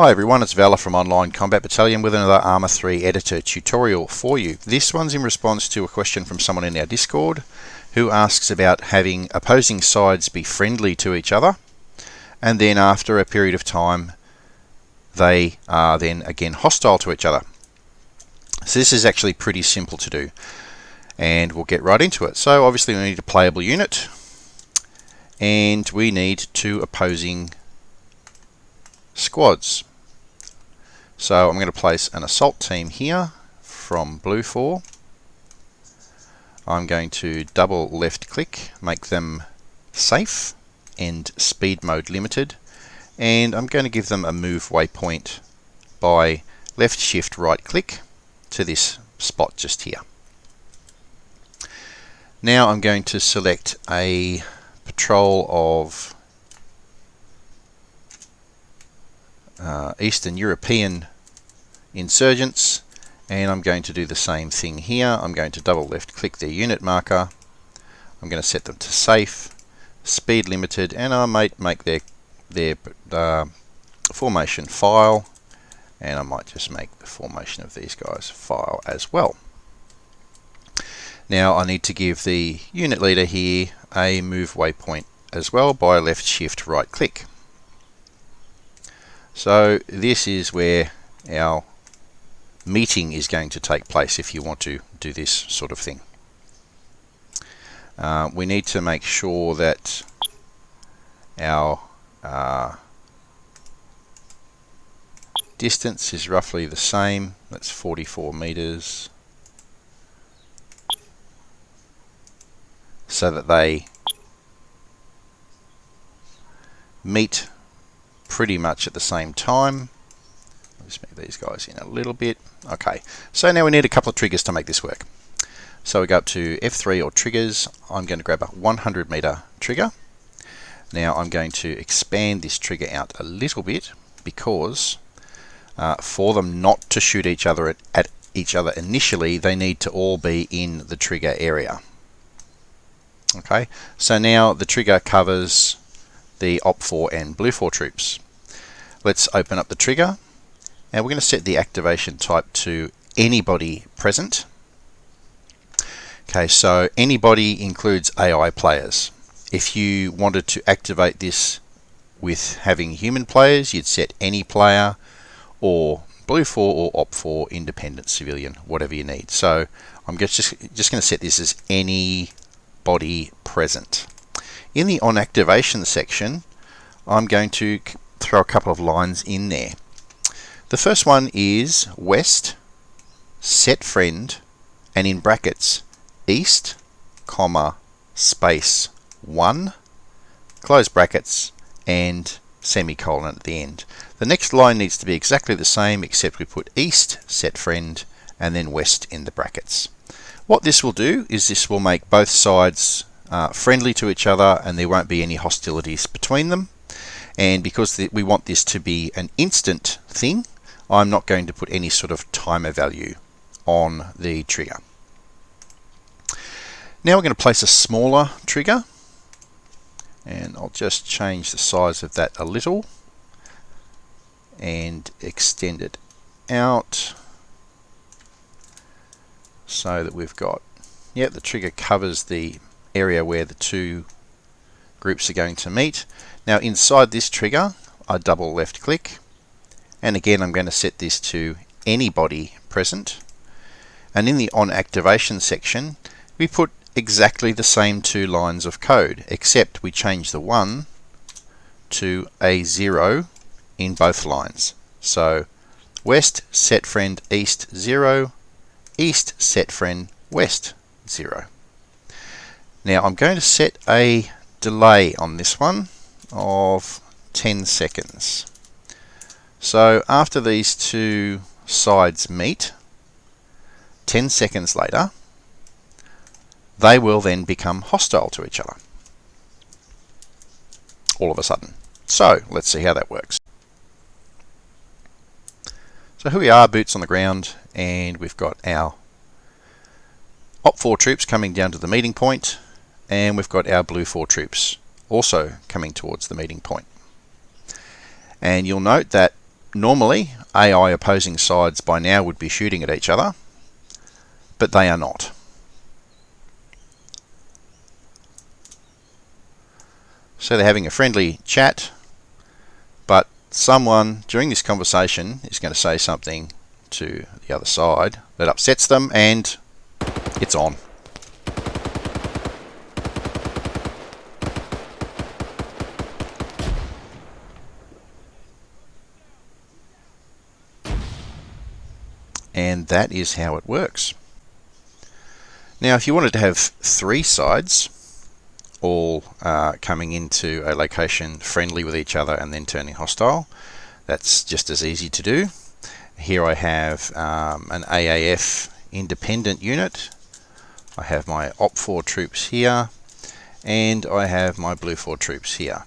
Hi everyone, it's Valor from Online Combat Battalion with another Arma 3 editor tutorial for you. This one's in response to a question from someone in our Discord who asks about having opposing sides be friendly to each other, and then after a period of time they are then again hostile to each other. So this is actually pretty simple to do, and we'll get right into it. So obviously we need a playable unit, and we need two opposing squads. So I'm going to place an assault team here from Blue 4. I'm going to double left click, make them safe and speed mode limited, and I'm going to give them a move waypoint by left shift right click to this spot just here. Now I'm going to select a patrol of Eastern European insurgents, and I'm going to do the same thing here. I'm going to double left click their unit marker. I'm going to set them to safe, speed limited, and I might make their formation file, and I might just make the formation of these guys file as well. Now I need to give the unit leader here a move waypoint as well by left shift right click. So this is where our meeting is going to take place if you want to do this sort of thing. We need to make sure that our distance is roughly the same. That's 44 meters, so that they meet pretty much at the same time. I'll just move these guys in a little bit. Okay, so now we need a couple of triggers to make this work. So we go up to F3 or triggers. I'm going to grab a 100 meter trigger. Now I'm going to expand this trigger out a little bit because for them not to shoot each other at each other initially, they need to all be in the trigger area. Okay, so now the trigger covers the Op4 and Blue 4 troops. Let's open up the trigger, and we're going to set the activation type to anybody present. Okay, so anybody includes AI players. If you wanted to activate this with having human players, you'd set any player, or Blue 4 or Op4 independent civilian, whatever you need. So I'm just going to set this as anybody present. In the on activation section, I'm going to throw a couple of lines in there. The first one is west, setFriend, and in brackets, east, comma, space 1, close brackets, and semicolon at the end. The next line needs to be exactly the same, except we put east, setFriend, and then west in the brackets. What this will do is this will make both sides friendly to each other, and there won't be any hostilities between them. And because we want this to be an instant thing, I'm not going to put any sort of timer value on the trigger. Now we're going to place a smaller trigger, and I'll just change the size of that a little and extend it out so that we've got, the trigger covers the area where the two groups are going to meet. Now inside this trigger, I double left click, and again I'm going to set this to anybody present, and in the on activation section we put exactly the same two lines of code, except we change the 1 to a 0 in both lines. So west setFriend east 0, east setFriend west 0. Now I'm going to set a delay on this one of 10 seconds. So after these two sides meet, 10 seconds later, they will then become hostile to each other all of a sudden. So let's see how that works. So here we are, boots on the ground, and we've got our Op4 troops coming down to the meeting point, and we've got our Blue 4 troops also coming towards the meeting point. And you'll note that normally AI opposing sides by now would be shooting at each other, but they are not. So they're having a friendly chat, but someone during this conversation is going to say something to the other side that upsets them, and it's on. And that is how it works. Now, if you wanted to have 3 sides all coming into a location friendly with each other and then turning hostile, that's just as easy to do. Here I have an AAF independent unit. I have my OP4 troops here, and I have my Blue 4 troops here.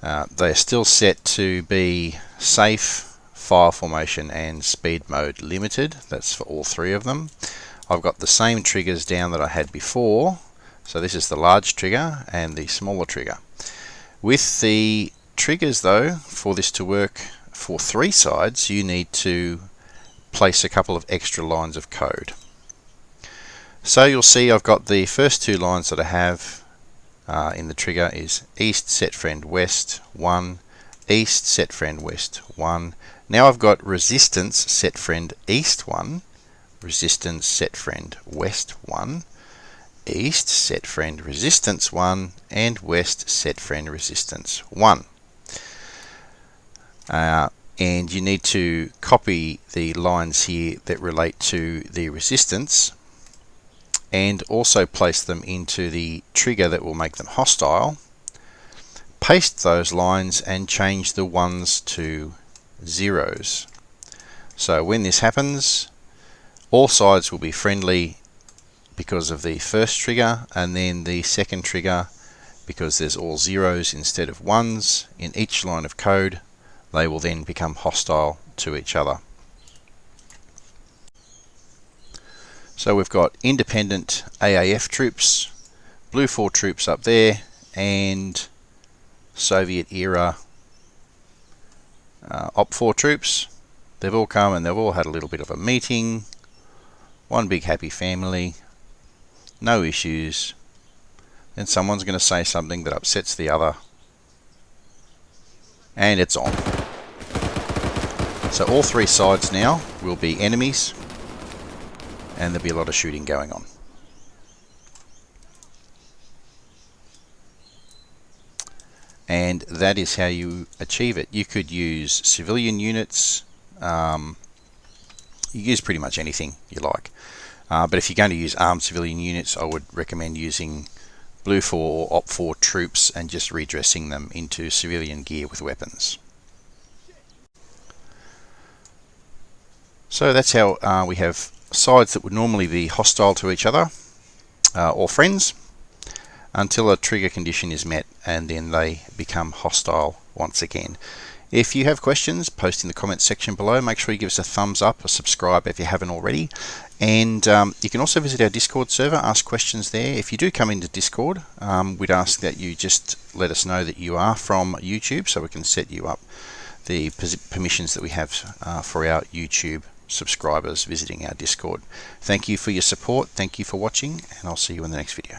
They are still set to be safe, fire formation, and speed mode limited. That's for all 3 of them. I've got the same triggers down that I had before. So this is the large trigger and the smaller trigger. With the triggers though, for this to work for 3 sides, you need to place a couple of extra lines of code. So you'll see I've got the first 2 lines that I have in the trigger is east setFriend west 1, east setFriend west 1. Now I've got resistance setFriend east 1, resistance setFriend west 1, east setFriend resistance 1, and west setFriend resistance 1. And you need to copy the lines here that relate to the resistance and also place them into the trigger that will make them hostile. Paste those lines and change the 1s to 0s. So when this happens, all sides will be friendly because of the first trigger, and then the second trigger, because there's all 0s instead of 1s in each line of code, they will then become hostile to each other. So we've got independent AAF troops, Blue 4 troops up there, and Soviet era OP4 troops. They've all come and they've all had a little bit of a meeting. One big happy family. No issues. Then someone's going to say something that upsets the other. And it's on. So all 3 sides now will be enemies. And there'll be a lot of shooting going on. And that is how you achieve it. You could use civilian units. You use pretty much anything you like. But if you're going to use armed civilian units, I would recommend using Blue 4 or OP4 troops and just redressing them into civilian gear with weapons. So that's how we have sides that would normally be hostile to each other or friends, until a trigger condition is met, and then they become hostile once again. If you have questions, post in the comments section below. Make sure you give us a thumbs up or subscribe if you haven't already. And you can also visit our Discord server, ask questions there. If you do come into Discord, we'd ask that you just let us know that you are from YouTube, so we can set you up the permissions that we have for our YouTube subscribers visiting our Discord. Thank you for your support, thank you for watching, and I'll see you in the next video.